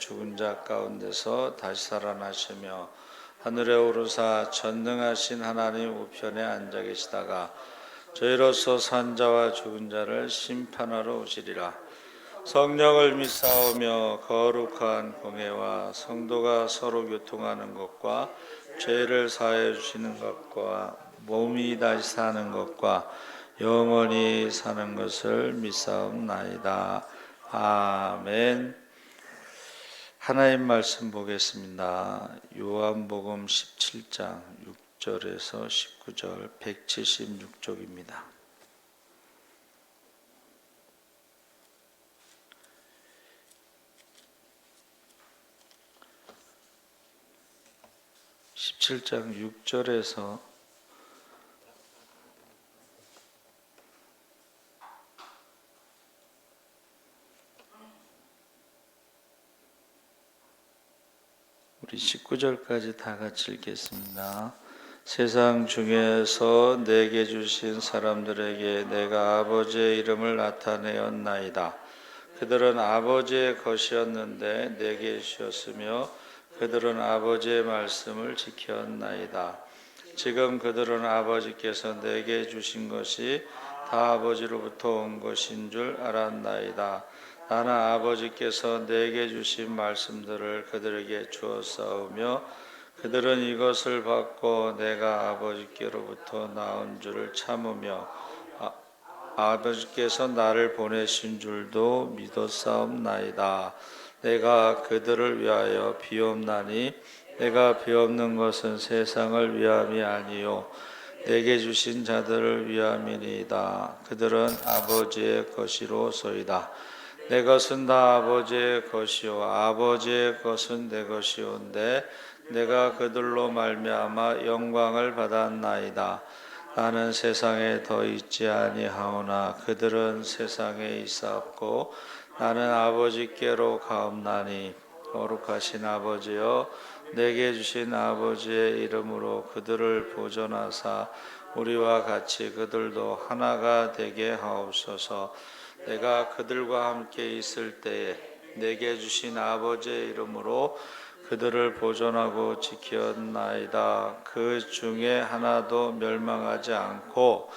죽은 자 가운데서 다시 살아나시며 하늘에 오르사 전능하신 하나님 우편에 앉아 계시다가 저희로서 산 자와 죽은 자를 심판하러 오시리라. 성령을 믿사오며 거룩한 공회와 성도가 서로 교통하는 것과 죄를 사하여 주시는 것과 몸이 다시 사는 것과 영원히 사는 것을 믿사옵나이다. 아멘. 하나님 말씀 보겠습니다. 요한복음 17장 6절에서 19절 176쪽입니다. (17장 6절에서) 우리 19절까지 다 같이 읽겠습니다. 세상 중에서 내게 주신 사람들에게 내가 아버지의 이름을 나타내었나이다. 그들은 아버지의 것이었는데 내게 주셨으며 그들은 아버지의 말씀을 지켰나이다. 지금 그들은 아버지께서 내게 주신 것이 다 아버지로부터 온 것인 줄 알았나이다. 나는 아버지께서 내게 주신 말씀들을 그들에게 주었사오며 그들은 이것을 받고 내가 아버지께로부터 나온 줄을 참으며 아버지께서 나를 보내신 줄도 믿었사옵나이다. 내가 그들을 위하여 비옵나니 내가 비옵는 것은 세상을 위함이 아니요 내게 주신 자들을 위함이니이다. 그들은 아버지의 것이로소이다. 내 것은 다 아버지의 것이요 아버지의 것은 내 것이온데 내가 그들로 말미암아 영광을 받았나이다. 나는 세상에 더 있지 아니하오나 그들은 세상에 있사옵고 나는 아버지께로 가옵나니 거룩하신 아버지여 내게 주신 아버지의 이름으로 그들을 보존하사 우리와 같이 그들도 하나가 되게 하옵소서. 내가 그들과 함께 있을 때에 내게 주신 아버지의 이름으로 그들을 보존하고 지켰나이다. 그 중에 하나도 멸망하지 않고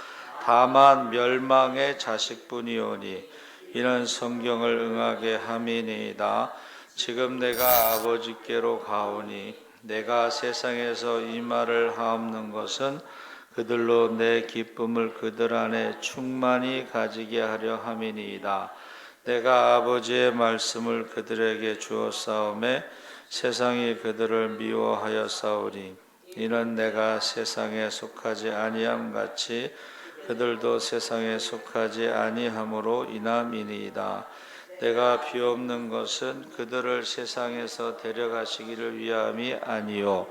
다만 멸망의 자식뿐이오니 이는 성경을 응하게 함이니이다. 지금 내가 아버지께로 가오니 내가 세상에서 이 말을 하옵는 것은 그들로 내 기쁨을 그들 안에 충만히 가지게 하려 함이니이다. 내가 아버지의 말씀을 그들에게 주었사오매 세상이 그들을 미워하였사오니 이는 내가 세상에 속하지 아니함 같이 그들도 세상에 속하지 아니함으로 인함이니이다. 내가 비옵는 것은 그들을 세상에서 데려가시기를 위함이 아니요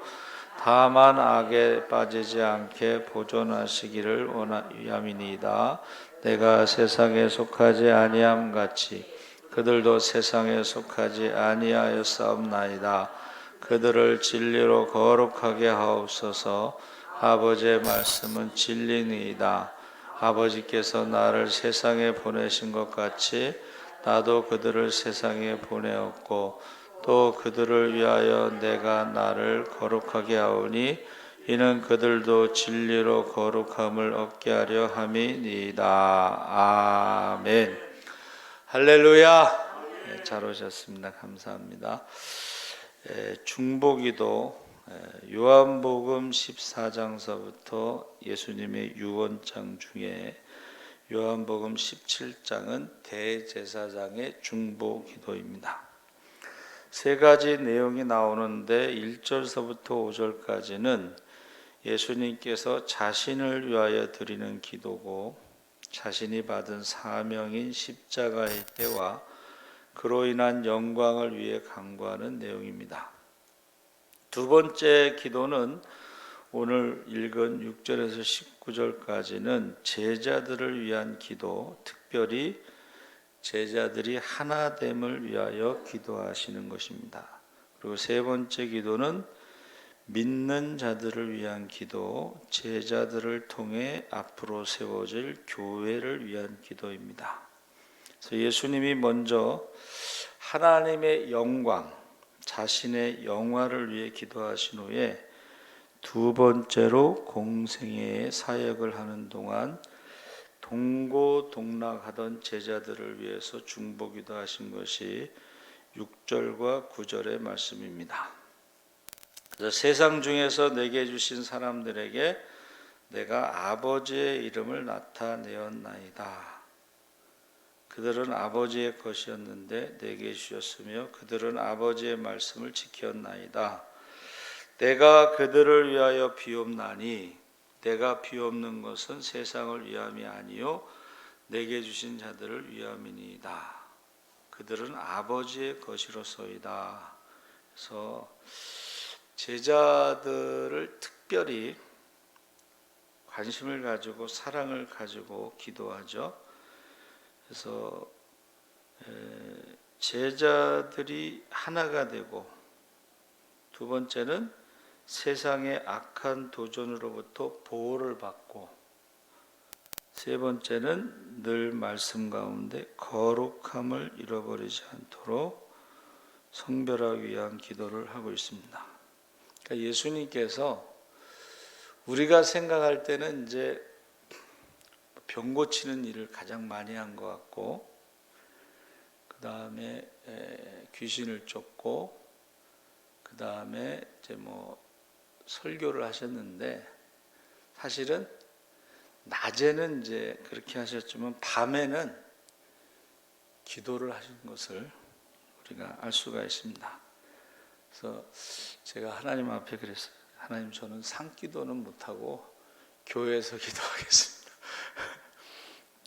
다만 악에 빠지지 않게 보존하시기를 원함이니이다. 내가 세상에 속하지 아니함 같이 그들도 세상에 속하지 아니하였사옵나이다. 그들을 진리로 거룩하게 하옵소서. 아버지의 말씀은 진리니이다. 아버지께서 나를 세상에 보내신 것 같이 나도 그들을 세상에 보내었고 또 그들을 위하여 내가 나를 거룩하게 하오니 이는 그들도 진리로 거룩함을 얻게 하려 함이니이다. 아멘. 할렐루야. 네, 잘 오셨습니다. 감사합니다. 중보기도 요한복음 14장서부터 예수님의 유언장 중에 요한복음 17장은 대제사장의 중보기도입니다. 세 가지 내용이 나오는데 1절서부터 5절까지는 예수님께서 자신을 위하여 드리는 기도고 자신이 받은 사명인 십자가의 해와 그로 인한 영광을 위해 간구하는 내용입니다. 두 번째 기도는 오늘 읽은 6절에서 19절까지는 제자들을 위한 기도, 특별히 제자들이 하나됨을 위하여 기도하시는 것입니다. 그리고 세 번째 기도는 믿는 자들을 위한 기도, 제자들을 통해 앞으로 세워질 교회를 위한 기도입니다. 그래서 예수님이 먼저 하나님의 영광, 자신의 영화를 위해 기도하신 후에 두 번째로 공생애의 사역을 하는 동안 동고동락하던 제자들을 위해서 중보기도 하신 것이 6절과 9절의 말씀입니다. 그래서 세상 중에서 내게 주신 사람들에게 내가 아버지의 이름을 나타내었나이다. 그들은 아버지의 것이었는데 내게 주셨으며 그들은 아버지의 말씀을 지켰나이다. 내가 그들을 위하여 비옵나니 내가 비옵는 것은 세상을 위함이 아니요 내게 주신 자들을 위함이니이다. 그들은 아버지의 것이로소이다. 그래서 제자들을 특별히 관심을 가지고 사랑을 가지고 기도하죠. 그래서 제자들이 하나가 되고, 두 번째는 세상의 악한 도전으로부터 보호를 받고, 세 번째는 늘 말씀 가운데 거룩함을 잃어버리지 않도록 성별하기 위한 기도를 하고 있습니다. 그러니까 예수님께서 우리가 생각할 때는 이제 병 고치는 일을 가장 많이 한 것 같고, 그 다음에 귀신을 쫓고, 그 다음에 이제 설교를 하셨는데, 사실은 낮에는 이제 그렇게 하셨지만 밤에는 기도를 하신 것을 우리가 알 수가 있습니다. 그래서 제가 하나님 앞에 그랬어요. 하나님, 저는 산기도는 못하고 교회에서 기도하겠습니다.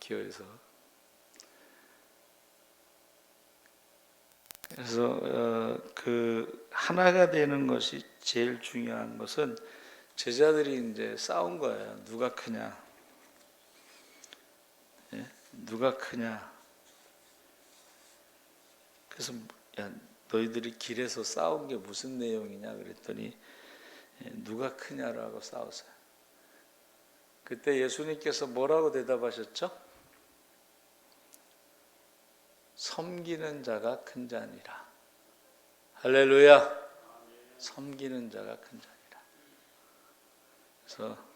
교회에서. 그래서 그 하나가 되는 것이 제일 중요한 것은, 제자들이 이제 싸운 거예요. 누가 크냐? 예? 누가 크냐? 그래서 야, 너희들이 길에서 싸운 게 무슨 내용이냐 그랬더니 누가 크냐라고 싸웠어요. 그때 예수님께서 뭐라고 대답하셨죠? 섬기는 자가 큰 자니라. 할렐루야. 섬기는 자가 큰 자니라. 그래서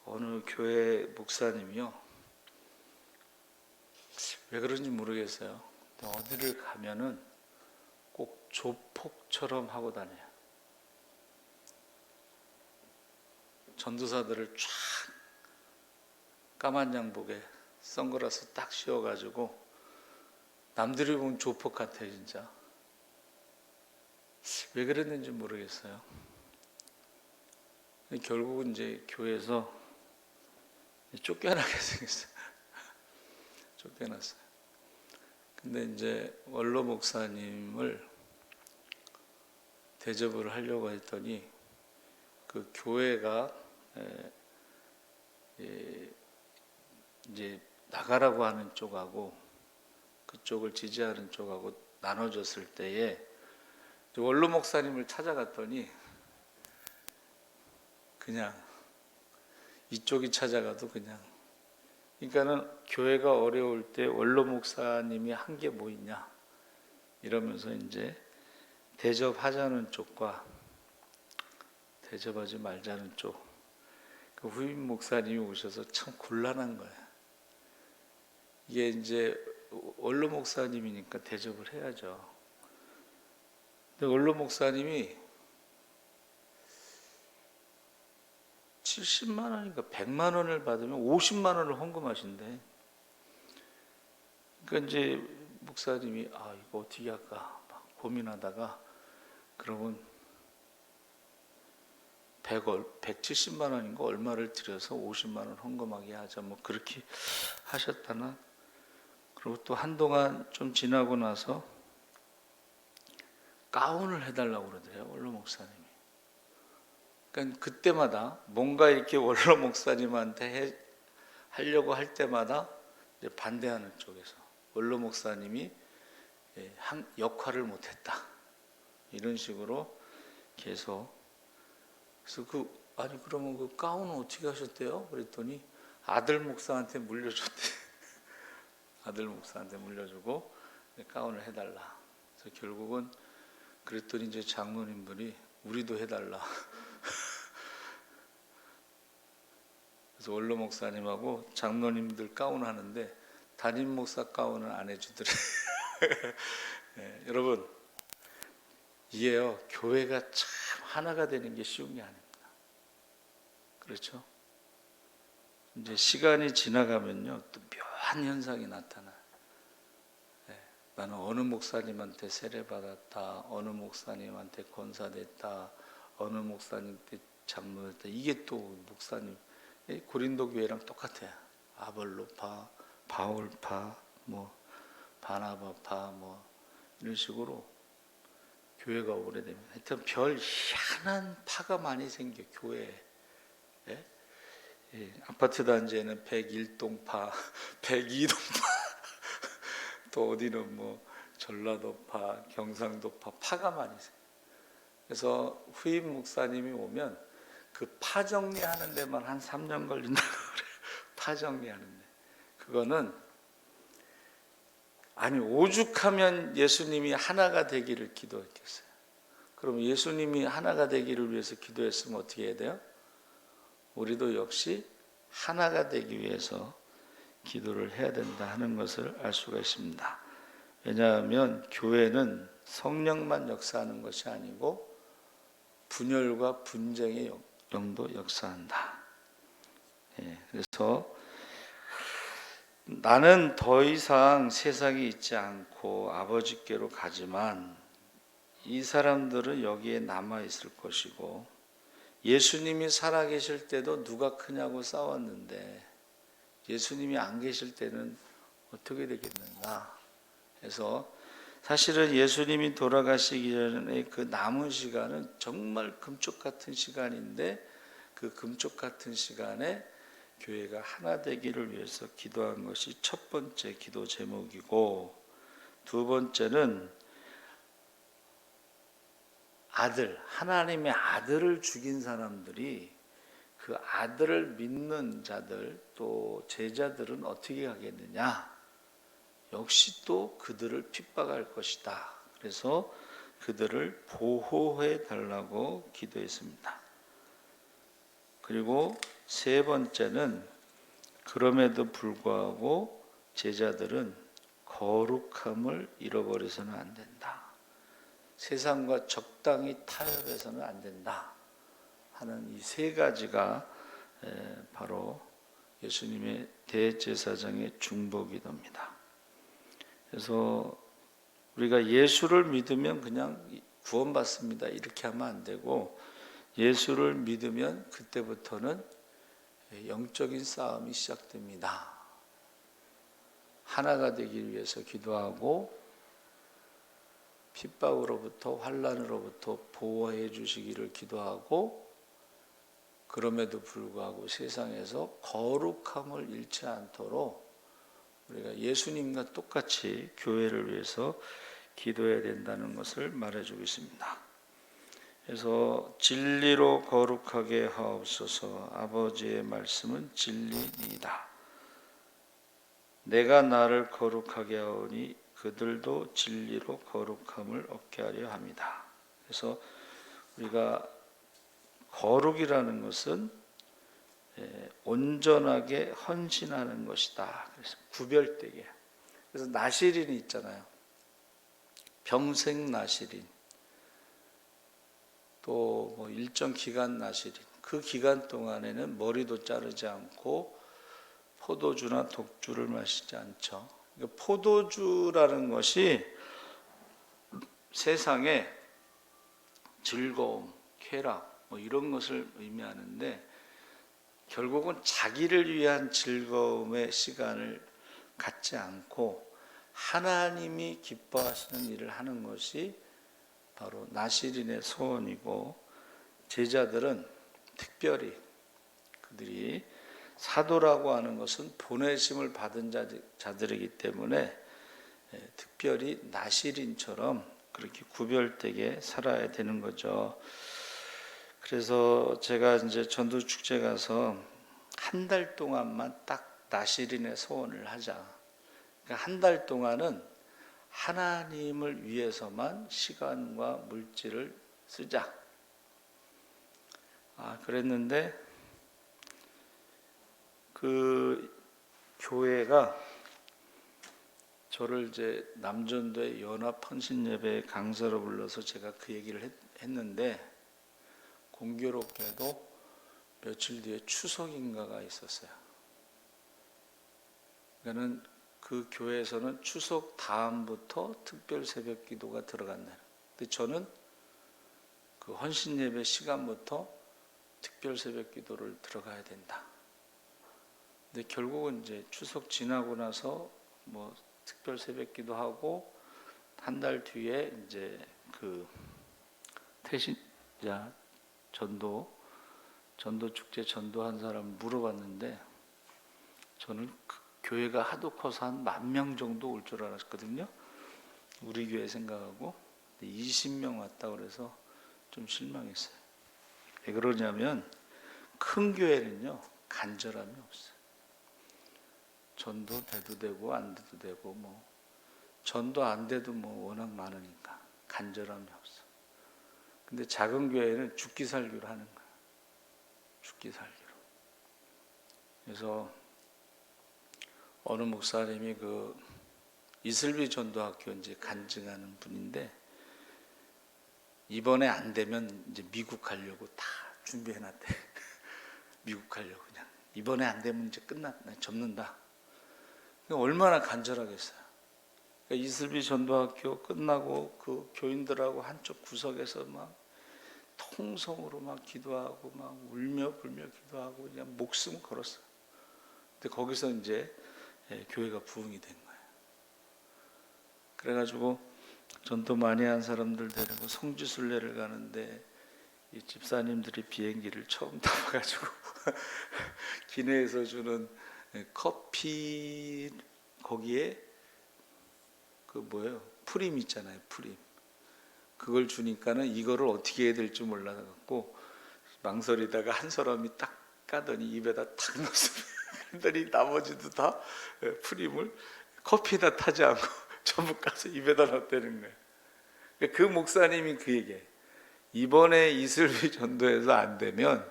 어느 교회 목사님이요, 왜 그런지 모르겠어요. 어디를 가면은 꼭 조폭처럼 하고 다녀요. 전도사들을 쫙 까만 양복에 선글라스 딱 씌워가지고 남들이 보면 조폭 같아요, 진짜. 왜 그랬는지 모르겠어요. 결국은 이제 교회에서 쫓겨나게 생겼어요. 쫓겨났어요. 근데 이제 원로 목사님을 대접을 하려고 했더니 그 교회가 이제 나가라고 하는 쪽하고 그쪽을 지지하는 쪽하고 나눠졌을 때에 원로 목사님을 찾아갔더니 그냥 이쪽이 찾아가도 그냥, 그러니까는 교회가 어려울 때 원로 목사님이 한 게 뭐 있냐 이러면서 이제 대접하자는 쪽과 대접하지 말자는 쪽, 그 후임 목사님이 오셔서 참 곤란한 거예요. 이게 이제 원로 목사님이니까 대접을 해야죠. 근데 원로 목사님이 70만 원인가 100만 원을 받으면 50만 원을 헌금하신대. 그러니까 이제 목사님이 이거 어떻게 할까 막 고민하다가, 그러면 170만 원인가 얼마를 들여서 50만 원 헌금하게 하자, 뭐 그렇게 하셨다나. 그리고 또 한동안 좀 지나고 나서 가운을 해달라고 그러더래요, 원로 목사님이. 그러니까 그때마다 뭔가 이렇게 원로 목사님한테 하려고 할 때마다 이제 반대하는 쪽에서 원로 목사님이 역할을 못했다, 이런 식으로 계속. 그래서 그 아니 그러면 그 가운은 어떻게 하셨대요? 그랬더니 아들 목사한테 물려줬대. 아들 목사한테 물려주고 가운을 해달라. 그래서 결국은 그랬더니 이제 장로님들이 우리도 해달라. 그래서 원로 목사님하고 장로님들 가운 하는데 담임 목사 가운은 안 해주더래. 네, 여러분 이게요 교회가 참 하나가 되는 게 쉬운 게 아닙니다. 그렇죠? 이제 시간이 지나가면요 또 묘한 현상이 나타나요. 네, 나는 어느 목사님한테 세례받았다, 어느 목사님한테 권사됐다, 어느 목사님한테 장로됐다. 이게 또 목사님 고린도 교회랑 똑같아요. 아볼로파, 바울파, 뭐 바나바파, 뭐 이런 식으로 교회가 오래되면 하여튼 별 희한한 파가 많이 생겨 교회에. 예? 예, 아파트 단지에는 101동파, 102동파, 또 어디는 뭐 전라도파, 경상도파 파가 많이 생겨. 그래서 후임 목사님이 오면 그 파 정리하는 데만 한 3년 걸린다고 그래요. 파 정리하는데. 그거는 아니 오죽하면 예수님이 하나가 되기를 기도했겠어요. 그럼 예수님이 하나가 되기를 위해서 기도했으면 어떻게 해야 돼요? 우리도 역시 하나가 되기 위해서 기도를 해야 된다 하는 것을 알 수가 있습니다. 왜냐하면 교회는 성령만 역사하는 것이 아니고 분열과 분쟁의 영도 역사한다. 예, 그래서 나는 더 이상 세상에 있지 않고 아버지께로 가지만 이 사람들은 여기에 남아 있을 것이고 예수님이 살아계실 때도 누가 크냐고 싸웠는데 예수님이 안 계실 때는 어떻게 되겠는가 해서 사실은 예수님이 돌아가시기 전에 그 남은 시간은 정말 금쪽 같은 시간인데 그 금쪽 같은 시간에 교회가 하나 되기를 위해서 기도한 것이 첫 번째 기도 제목이고, 두 번째는 아들, 하나님의 아들을 죽인 사람들이 그 아들을 믿는 자들 또 제자들은 어떻게 하겠느냐? 역시 또 그들을 핍박할 것이다. 그래서 그들을 보호해 달라고 기도했습니다. 그리고 세 번째는 그럼에도 불구하고 제자들은 거룩함을 잃어버려서는 안 된다. 세상과 적당히 타협해서는 안 된다 하는 이 세 가지가 바로 예수님의 대제사장의 중보기도입니다. 그래서 우리가 예수를 믿으면 그냥 구원받습니다 이렇게 하면 안 되고, 예수를 믿으면 그때부터는 영적인 싸움이 시작됩니다. 하나가 되기 위해서 기도하고 핍박으로부터 환난으로부터 보호해 주시기를 기도하고, 그럼에도 불구하고 세상에서 거룩함을 잃지 않도록 우리가 예수님과 똑같이 교회를 위해서 기도해야 된다는 것을 말해주고 있습니다. 그래서 진리로 거룩하게 하옵소서. 아버지의 말씀은 진리니이다. 내가 나를 거룩하게 하오니 그들도 진리로 거룩함을 얻게 하려 합니다. 그래서 우리가 거룩이라는 것은 온전하게 헌신하는 것이다. 그래서 구별되게. 그래서 나시린이 있잖아요. 평생 나시린. 또 뭐 일정 기간 나시린. 그 기간 동안에는 머리도 자르지 않고 포도주나 독주를 마시지 않죠. 그러니까 포도주라는 것이 세상에 즐거움, 쾌락 뭐 이런 것을 의미하는데, 결국은 자기를 위한 즐거움의 시간을 갖지 않고 하나님이 기뻐하시는 일을 하는 것이 바로 나시린의 소원이고, 제자들은 특별히 그들이 사도라고 하는 것은 보내심을 받은 자들이기 때문에 특별히 나시린처럼 그렇게 구별되게 살아야 되는 거죠. 그래서 제가 이제 전도 축제 가서 한 달 동안만 딱 나시린의 소원을 하자. 그러니까 한 달 동안은 하나님을 위해서만 시간과 물질을 쓰자. 그랬는데 그 교회가 저를 이제 남전도의 연합 헌신예배 강사로 불러서 제가 그 얘기를 했는데 공교롭게도 며칠 뒤에 추석인가가 있었어요. 그러니까는 그 교회에서는 추석 다음부터 특별 새벽 기도가 들어갔네요. 근데 저는 그 헌신 예배 시간부터 특별 새벽 기도를 들어가야 된다. 근데 결국은 이제 추석 지나고 나서 뭐 특별 새벽 기도하고 한 달 뒤에 이제 그 태신자 전도 축제 전도한 사람 물어봤는데 저는 그 교회가 하도 커서 한 10,000명 정도 올 줄 알았거든요. 우리 교회 생각하고 20명 왔다 그래서 좀 실망했어요. 왜 그러냐면 큰 교회는요 간절함이 없어요. 전도 돼도 되고 안 돼도 되고 뭐 전도 안 돼도 뭐 워낙 많으니까 간절함이 없어. 근데 작은 교회는 죽기 살기로 하는 거야. 죽기 살기로. 그래서 어느 목사님이 그 이슬비 전도학교 이제 간증하는 분인데 이번에 안 되면 이제 미국 가려고 다 준비해놨대. 미국 가려고 그냥 이번에 안 되면 이제 끝났네, 접는다. 얼마나 간절하겠어요. 그러니까 이슬비 전도학교 끝나고 그 교인들하고 한쪽 구석에서 막 통성으로 막 기도하고 막 울며 불며 기도하고 그냥 목숨 걸었어요. 근데 거기서 이제 교회가 부흥이 된 거예요. 그래가지고 전도 많이 한 사람들 데리고 성지순례를 가는데 이 집사님들이 비행기를 처음 타봐가지고 기내에서 주는 커피 거기에 그 뭐예요? 프림 있잖아요. 프림. 그걸 주니까는 이거를 어떻게 해야 될지 몰라갖고 망설이다가 한 사람이 딱 까더니 입에다 탁 넣었습니다. 그랬더니 나머지도 다 프림을 커피에다 타지 않고 전부 까서 입에다 넣었다는 거예요. 그 목사님이 그 얘기예요. 이번에 이슬비 전도에서 안 되면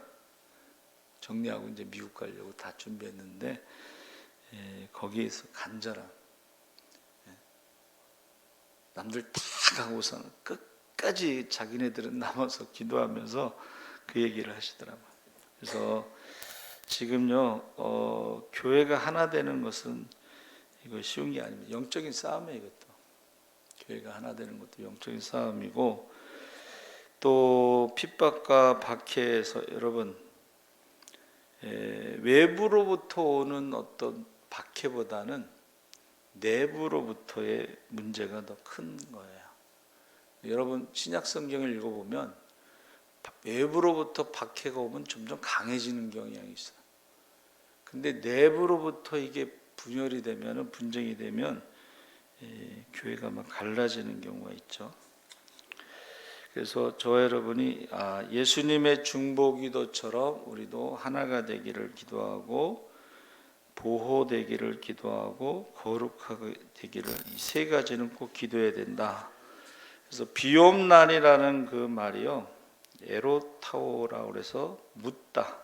정리하고 이제 미국 가려고 다 준비했는데 거기에서 간절함. 남들 다 가고서는 끝까지 자기네들은 남아서 기도하면서 그 얘기를 하시더라고요. 그래서 지금요 교회가 하나 되는 것은 이거 쉬운 게 아닙니다. 영적인 싸움이에요. 이것도 교회가 하나 되는 것도 영적인 싸움이고 또 핍박과 박해에서 여러분 외부로부터 오는 어떤 박해보다는 내부로부터의 문제가 더 큰 거예요. 여러분 신약 성경을 읽어보면 외부로부터 박해가 오면 점점 강해지는 경향이 있어요. 근데 내부로부터 이게 분열이 되면 분쟁이 되면 교회가 막 갈라지는 경우가 있죠. 그래서 저와 여러분이 예수님의 중보기도처럼 우리도 하나가 되기를 기도하고 보호되기를 기도하고 거룩하게 되기를 이 세 가지는 꼭 기도해야 된다. 그래서 비옵난이라는 그 말이요 에로타오라고 그래서 묻다.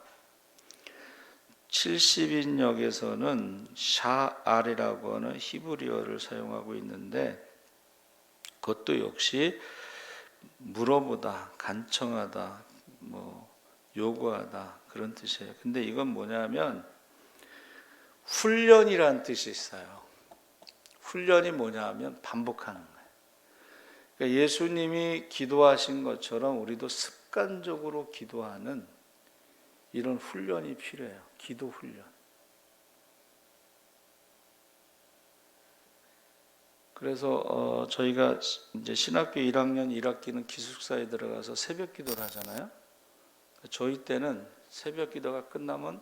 70인역에서는 샤알이라고 하는 히브리어를 사용하고 있는데 그것도 역시 물어보다, 간청하다, 뭐 요구하다 그런 뜻이에요. 근데 이건 뭐냐면 훈련이라는 뜻이 있어요. 훈련이 뭐냐면 반복하는 거예요. 그러니까 예수님이 기도하신 것처럼 우리도 습관적으로 기도하는 이런 훈련이 필요해요. 기도 훈련. 그래서 저희가 이제 신학교 1학년 1학기는 기숙사에 들어가서 새벽 기도를 하잖아요. 저희 때는 새벽 기도가 끝나면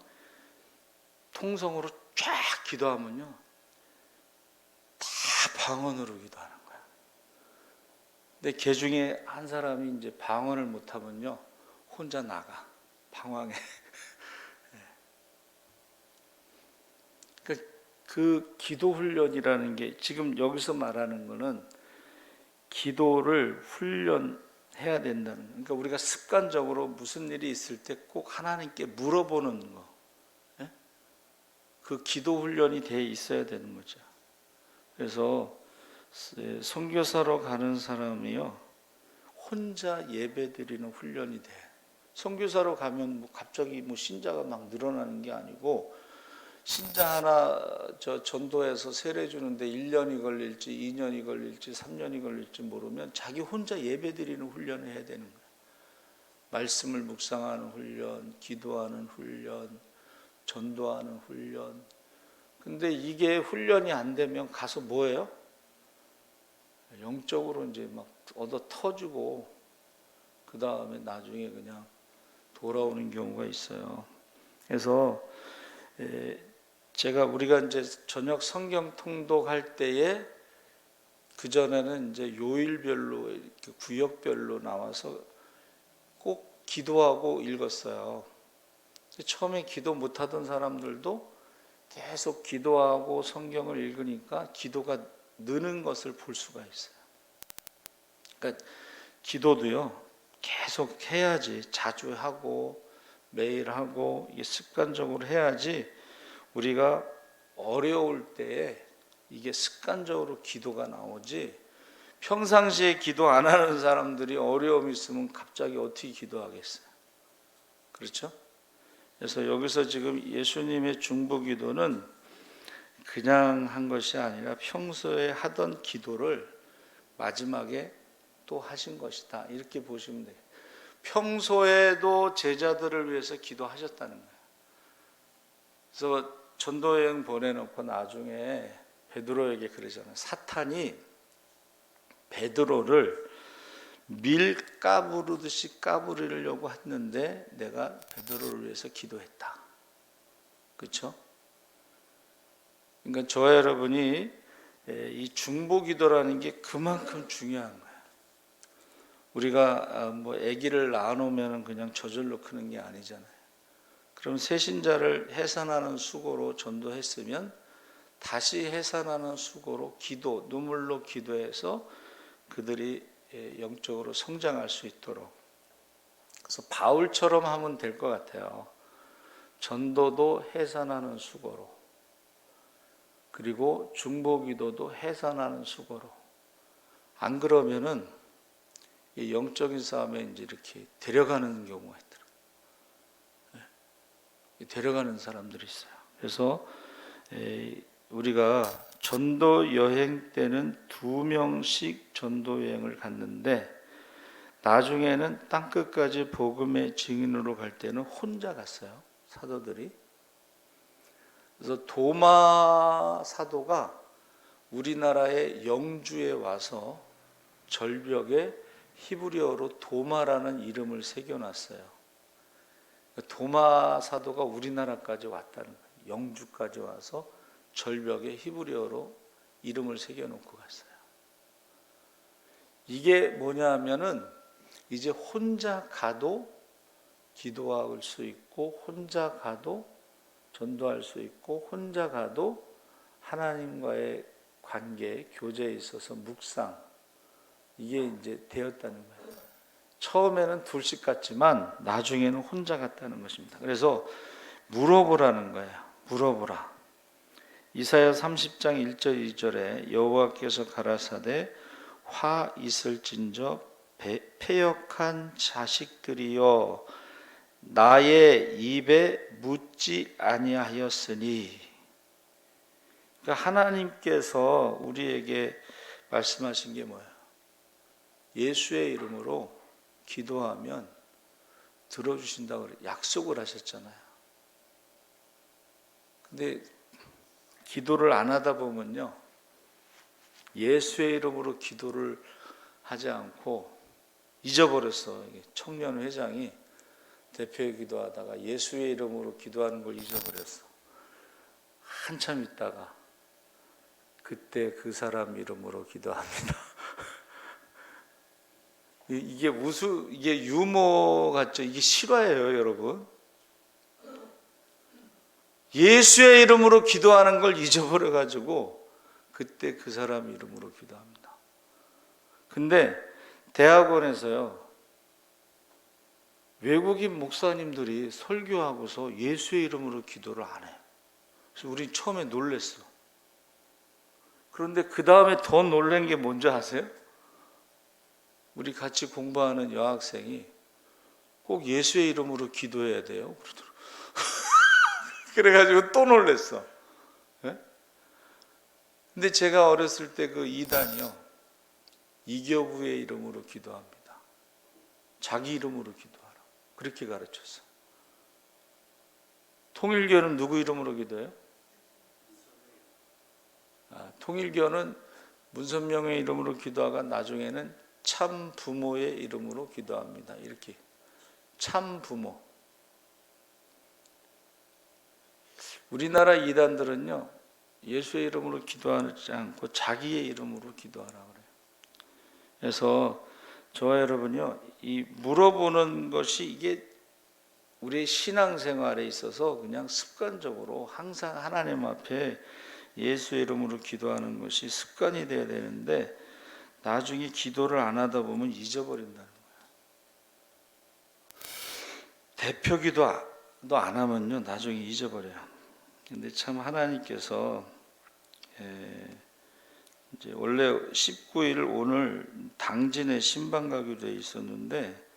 통성으로 쫙 기도하면요 다 방언으로 기도하는 거야. 근데 그 중에 한 사람이 이제 방언을 못하면요 혼자 나가 방황해. 그 기도 훈련이라는 게 지금 여기서 말하는 거는 기도를 훈련해야 된다는 거예요. 그러니까 우리가 습관적으로 무슨 일이 있을 때 꼭 하나님께 물어보는 거, 그 기도 훈련이 돼 있어야 되는 거죠. 그래서 선교사로 가는 사람이요, 혼자 예배드리는 훈련이 돼. 선교사로 가면 갑자기 신자가 막 늘어나는 게 아니고, 신자 하나 전도해서 세례 주는데 1년이 걸릴지 2년이 걸릴지 3년이 걸릴지 모르면 자기 혼자 예배드리는 훈련을 해야 되는 거예요. 말씀을 묵상하는 훈련, 기도하는 훈련, 전도하는 훈련. 근데 이게 훈련이 안 되면 가서 뭐예요? 영적으로 이제 막 얻어 터지고 그 다음에 나중에 그냥 돌아오는 경우가 있어요. 그래서 우리가 이제 저녁 성경 통독할 때에 그 전에는 이제 요일별로 이렇게 구역별로 나와서 꼭 기도하고 읽었어요. 처음에 기도 못하던 사람들도 계속 기도하고 성경을 읽으니까 기도가 느는 것을 볼 수가 있어요. 그러니까 기도도요, 계속 해야지, 자주 하고 매일 하고 이게 습관적으로 해야지 우리가 어려울 때에 이게 습관적으로 기도가 나오지, 평상시에 기도 안 하는 사람들이 어려움이 있으면 갑자기 어떻게 기도하겠어요? 그렇죠? 그래서 여기서 지금 예수님의 중보기도는 그냥 한 것이 아니라 평소에 하던 기도를 마지막에 또 하신 것이다, 이렇게 보시면 돼요. 평소에도 제자들을 위해서 기도하셨다는 거예요. 그래서 전도여행 보내놓고 나중에 베드로에게 그러잖아요. 사탄이 베드로를 밀 까부르듯이 까부리려고 했는데 내가 베드로를 위해서 기도했다. 그렇죠? 그러니까 저와 여러분이 이 중보기도라는 게 그만큼 중요한 거예요. 우리가 아기를 낳아놓으면 그냥 저절로 크는 게 아니잖아요. 그럼 새신자를 해산하는 수고로 전도했으면 다시 해산하는 수고로 기도, 눈물로 기도해서 그들이 영적으로 성장할 수 있도록. 그래서 바울처럼 하면 될 것 같아요. 전도도 해산하는 수고로, 그리고 중보기도도 해산하는 수고로. 안 그러면은 영적인 싸움에 이제 이렇게 데려가는 경우가 있더라고요. 데려가는 사람들이 있어요. 그래서 우리가 전도 여행 때는 2명씩 전도 여행을 갔는데 나중에는 땅끝까지 복음의 증인으로 갈 때는 혼자 갔어요, 사도들이. 그래서 도마 사도가 우리나라의 영주에 와서 절벽에 히브리어로 도마라는 이름을 새겨놨어요. 도마 사도가 우리나라까지 왔다는 거예요. 영주까지 와서 절벽에 히브리어로 이름을 새겨놓고 갔어요. 이게 뭐냐 하면은 이제 혼자 가도 기도할 수 있고, 혼자 가도 전도할 수 있고, 혼자 가도 하나님과의 관계, 교제에 있어서 묵상, 이게 이제 되었다는 거예요. 처음에는 둘씩 갔지만 나중에는 혼자 갔다는 것입니다. 그래서 물어보라는 거예요. 물어보라. 이사야 30장 1절 2절에 여호와께서 가라사대 화 있을진저 패역한 자식들이여 나의 입에 묻지 아니하였으니. 그러니까 하나님께서 우리에게 말씀하신 게 뭐예요? 예수의 이름으로 기도하면 들어주신다고 약속을 하셨잖아요. 근데 기도를 안 하다 보면요, 예수의 이름으로 기도를 하지 않고 잊어버렸어. 청년 회장이 대표에 기도하다가 예수의 이름으로 기도하는 걸 잊어버렸어. 한참 있다가 그때 그 사람 이름으로 기도합니다. 이게 유머 같죠? 이게 실화예요, 여러분. 예수의 이름으로 기도하는 걸 잊어버려 가지고 그때 그 사람 이름으로 기도합니다. 근데 대학원에서요, 외국인 목사님들이 설교하고서 예수의 이름으로 기도를 안 해요. 그래서 우리 처음에 놀랬어. 그런데 그 다음에 더 놀란 게 뭔지 아세요? 우리 같이 공부하는 여학생이 꼭 예수의 이름으로 기도해야 돼요, 그러더라고요. 그래가지고 또 놀랬어. 네? 근데 제가 어렸을 때 그 이단이요, 이교부의 이름으로 기도합니다. 자기 이름으로 기도하라, 그렇게 가르쳤어. 통일교는 누구 이름으로 기도해요? 통일교는 문선명의 이름으로 기도하가 나중에는 참 부모의 이름으로 기도합니다. 이렇게 참 부모. 우리나라 이단들은요, 예수의 이름으로 기도하지 않고 자기의 이름으로 기도하라 그래요. 그래서 저와 여러분요, 이 물어보는 것이 이게 우리의 신앙생활에 있어서 그냥 습관적으로 항상 하나님 앞에 예수의 이름으로 기도하는 것이 습관이 되어야 되는데, 나중에 기도를 안 하다 보면 잊어버린다는 거예요. 대표 기도도 안 하면요, 나중에 잊어버려요. 근데 참 하나님께서 이제 원래 19일 오늘 당진에 신방 가기로 돼 있었는데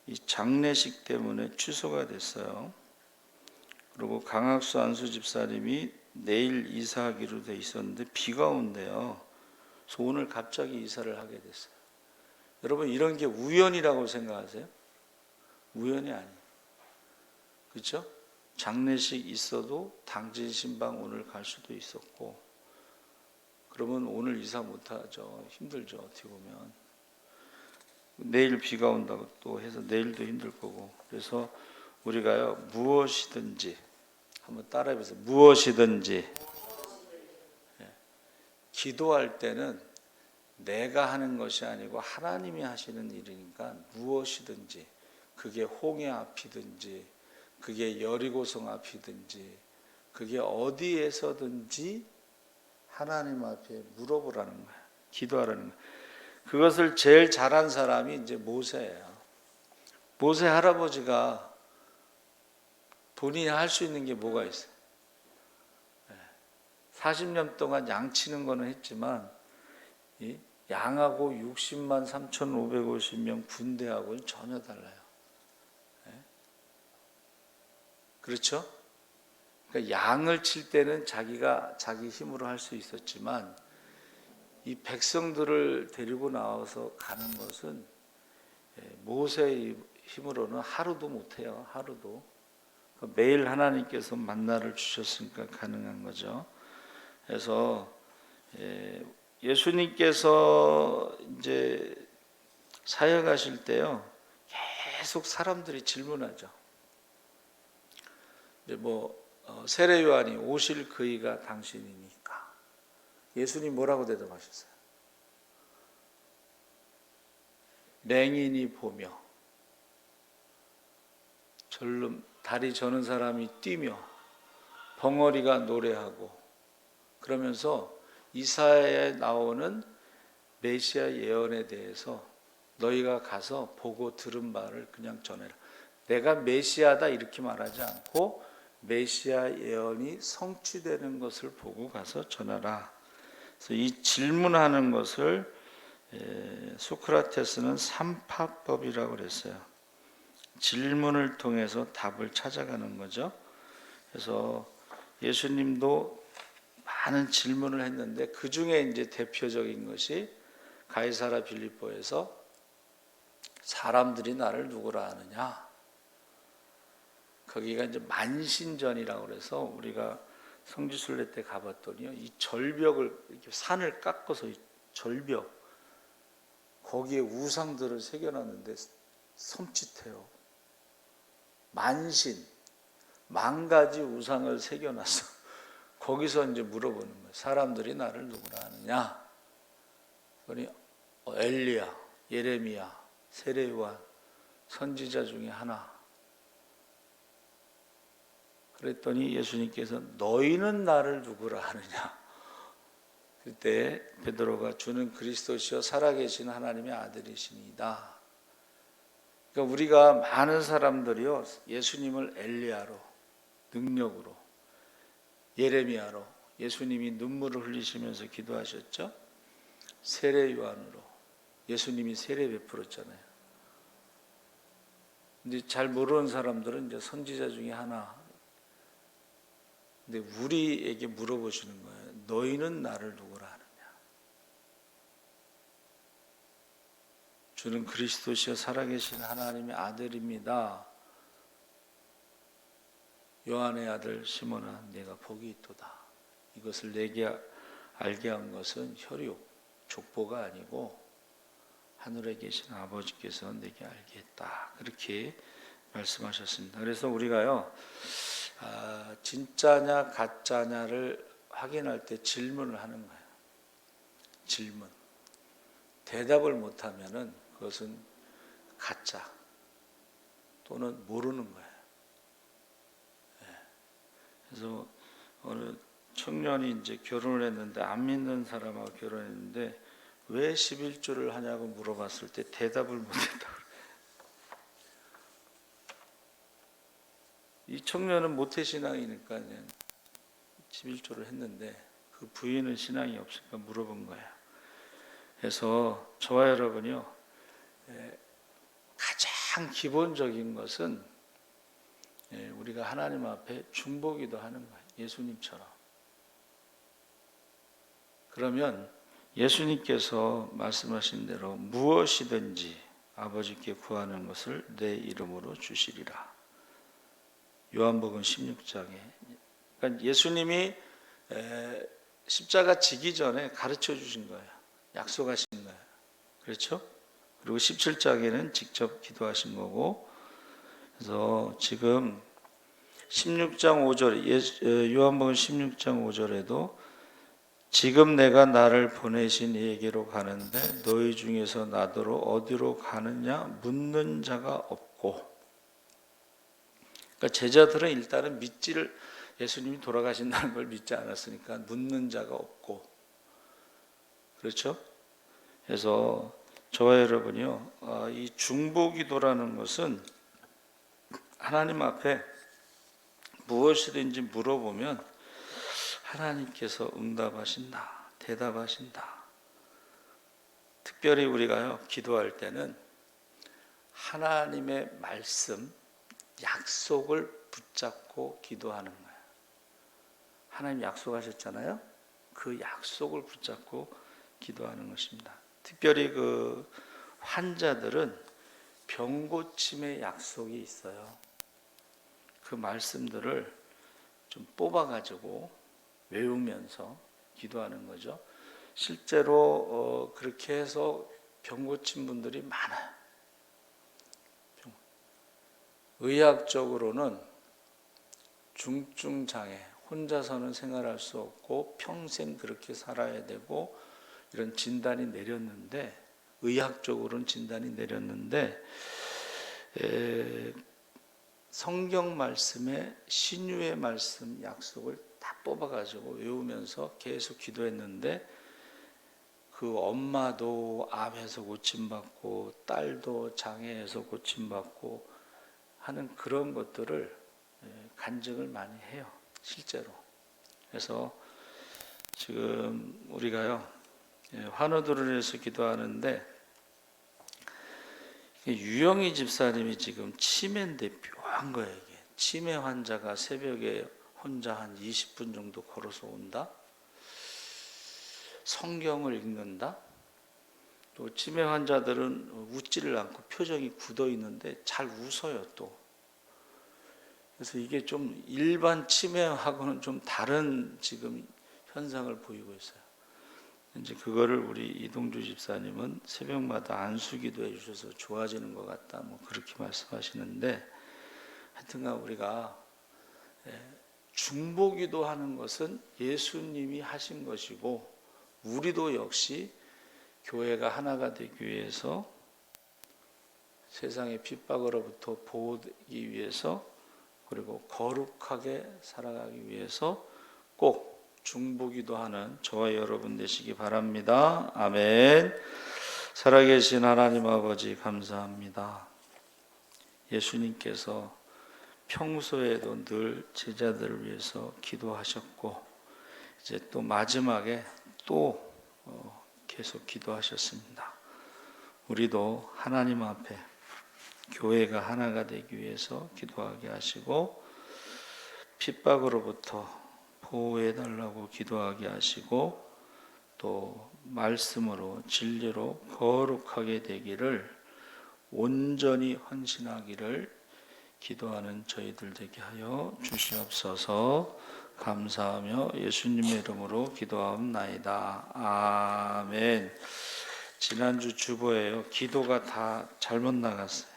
이 장례식 때문에 취소가 됐어요. 그리고 강학수 안수 집사님이 내일 이사하기로 돼 있었는데 비가 온대요. 그래서 오늘 갑자기 이사를 하게 됐어요. 여러분, 이런 게 우연이라고 생각하세요? 우연이 아니에요. 그렇죠? 장례식 있어도 당진 신방 오늘 갈 수도 있었고, 그러면 오늘 이사 못하죠. 힘들죠, 어떻게 보면. 내일 비가 온다고 또 해서 내일도 힘들 거고. 그래서 우리가요, 무엇이든지 한번 따라해보세요. 무엇이든지. 기도할 때는 내가 하는 것이 아니고 하나님이 하시는 일이니까 무엇이든지, 그게 홍해 앞이든지 그게 여리고성 앞이든지 그게 어디에서든지 하나님 앞에 물어보라는 거야. 기도하라는 거야. 그것을 제일 잘한 사람이 이제 모세예요. 모세 할아버지가 본인이 할 수 있는 게 뭐가 있어요? 40년 동안 양 치는 거는 했지만 양하고 60만 3,550명 군대하고는 전혀 달라요. 그렇죠? 그러니까 양을 칠 때는 자기가 자기 힘으로 할 수 있었지만 이 백성들을 데리고 나와서 가는 것은 모세의 힘으로는 하루도 못해요. 하루도. 매일 하나님께서 만나를 주셨으니까 가능한 거죠. 그래서 예수님께서 이제 사역하실 때요, 계속 사람들이 질문하죠. 세례 요한이 오실 그이가 당신이니까. 예수님 뭐라고 대답하셨어요? 맹인이 보며 다리 저는 사람이 뛰며 벙어리가 노래하고, 그러면서 이사야에 나오는 메시아 예언에 대해서 너희가 가서 보고 들은 바를 그냥 전해라. 내가 메시아다 이렇게 말하지 않고 메시아 예언이 성취되는 것을 보고 가서 전하라. 그래서 이 질문하는 것을 소크라테스는 삼파법이라고 그랬어요. 질문을 통해서 답을 찾아가는 거죠. 그래서 예수님도 많은 질문을 했는데 그 중에 이제 대표적인 것이 가이사라 빌립보에서 사람들이 나를 누구라 하느냐. 거기가 이제 만신전이라고 그래서 우리가 성지순례 때 가봤더니요, 이 절벽을 이렇게 산을 깎아서 이 절벽 거기에 우상들을 새겨놨는데 섬찟해요. 만 가지 우상을 새겨놨어. 거기서 이제 물어보는 거예요. 사람들이 나를 누구라 하느냐? 그러니 엘리야, 예레미야, 세례 요한, 선지자 중에 하나. 그랬더니 예수님께서 너희는 나를 누구라 하느냐. 그때 베드로가 주는 그리스도시요 살아계신 하나님의 아들이시니이다. 그러니까 우리가 많은 사람들이요 예수님을 엘리야로, 능력으로, 예레미야로, 예수님이 눈물을 흘리시면서 기도하셨죠. 세례 요한으로 예수님이 세례 베풀었잖아요. 근데 잘 모르는 사람들은 이제 선지자 중에 하나. 근데 우리에게 물어보시는 거예요. 너희는 나를 누구라 하느냐. 주는 그리스도시여 살아계신 하나님의 아들입니다. 요한의 아들 시몬아 네가 복이 있도다. 이것을 내게 알게 한 것은 혈육, 족보가 아니고 하늘에 계신 아버지께서 내게 알게 했다. 그렇게 말씀하셨습니다. 그래서 우리가요 진짜냐 가짜냐를 확인할 때 질문을 하는 거예요. 질문. 대답을 못하면은 그것은 가짜 또는 모르는 거예요. 그래서 어느 청년이 이제 결혼을 했는데 안 믿는 사람하고 결혼했는데 왜 11조를 하냐고 물어봤을 때 대답을 못했다고. 이 청년은 모태신앙이니까 11조를 했는데 그 부인은 신앙이 없으니까 물어본 거예요. 그래서 저와 여러분이요 가장 기본적인 것은 우리가 하나님 앞에 중보기도 하는 거예요. 예수님처럼. 그러면 예수님께서 말씀하신 대로 무엇이든지 아버지께 구하는 것을 내 이름으로 주시리라. 요한복음 16장에. 그러니까 예수님이 십자가 지기 전에 가르쳐 주신 거예요. 약속하신 거예요. 그렇죠? 그리고 17장에는 직접 기도하신 거고. 그래서 지금 16장 5절 요한복음 16장 5절에도 지금 내가 나를 보내신 이에게로 가는데 너희 중에서 나더러 어디로 가느냐 묻는 자가 없고. 그러니까 제자들은 일단은 믿지를 예수님이 돌아가신다는 걸 믿지 않았으니까 묻는 자가 없고. 그렇죠? 그래서 저와 여러분이요 이 중보기도라는 것은 하나님 앞에 무엇이든지 물어보면 하나님께서 응답하신다, 대답하신다. 특별히 우리가요 기도할 때는 하나님의 말씀, 약속을 붙잡고 기도하는 거예요. 하나님 약속하셨잖아요. 그 약속을 붙잡고 기도하는 것입니다. 특별히 그 환자들은 병 고침의 약속이 있어요. 그 말씀들을 좀 뽑아가지고 외우면서 기도하는 거죠. 실제로 그렇게 해서 병 고친 분들이 많아요. 의학적으로는 중증장애, 혼자서는 생활할 수 없고 평생 그렇게 살아야 되고 이런 진단이 내렸는데, 의학적으로는 진단이 내렸는데 성경 말씀에 신유의 말씀 약속을 다 뽑아가지고 외우면서 계속 기도했는데 그 엄마도 암에서 고침받고 딸도 장애에서 고침받고 하는 그런 것들을 간증을 많이 해요. 실제로. 그래서 지금 우리가요 환우들을 위해서 기도하는데 유영희 집사님이 지금 치매인데 묘한 거예요. 이게 치매 환자가 새벽에 혼자 한 20분 정도 걸어서 온다. 성경을 읽는다. 또 치매 환자들은 웃지를 않고 표정이 굳어 있는데 잘 웃어요 또. 그래서 이게 좀 일반 치매하고는 좀 다른 지금 현상을 보이고 있어요. 이제 그거를 우리 이동주 집사님은 새벽마다 안수기도 해주셔서 좋아지는 것 같다, 뭐 그렇게 말씀하시는데, 하여튼간 우리가 중보기도 하는 것은 예수님이 하신 것이고 우리도 역시 교회가 하나가 되기 위해서 세상의 핍박으로부터 보호되기 위해서 그리고 거룩하게 살아가기 위해서 꼭 중보기도하는 저와 여러분 되시기 바랍니다. 아멘. 살아계신 하나님 아버지 감사합니다. 예수님께서 평소에도 늘 제자들을 위해서 기도하셨고 이제 또 마지막에 또 계속 기도하셨습니다. 우리도 하나님 앞에 교회가 하나가 되기 위해서 기도하게 하시고 핍박으로부터 보호해 달라고 기도하게 하시고 또 말씀으로 진리로 거룩하게 되기를 온전히 헌신하기를 기도하는 저희들 되게 하여 주시옵소서. 감사하며 예수님의 이름으로 기도하옵나이다. 아멘. 지난주 주보에요. 기도가 다 잘못 나갔어요.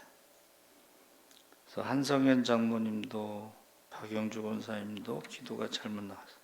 그래서 한성현 장로님도 박영주 권사님도 기도가 잘못 나갔어요.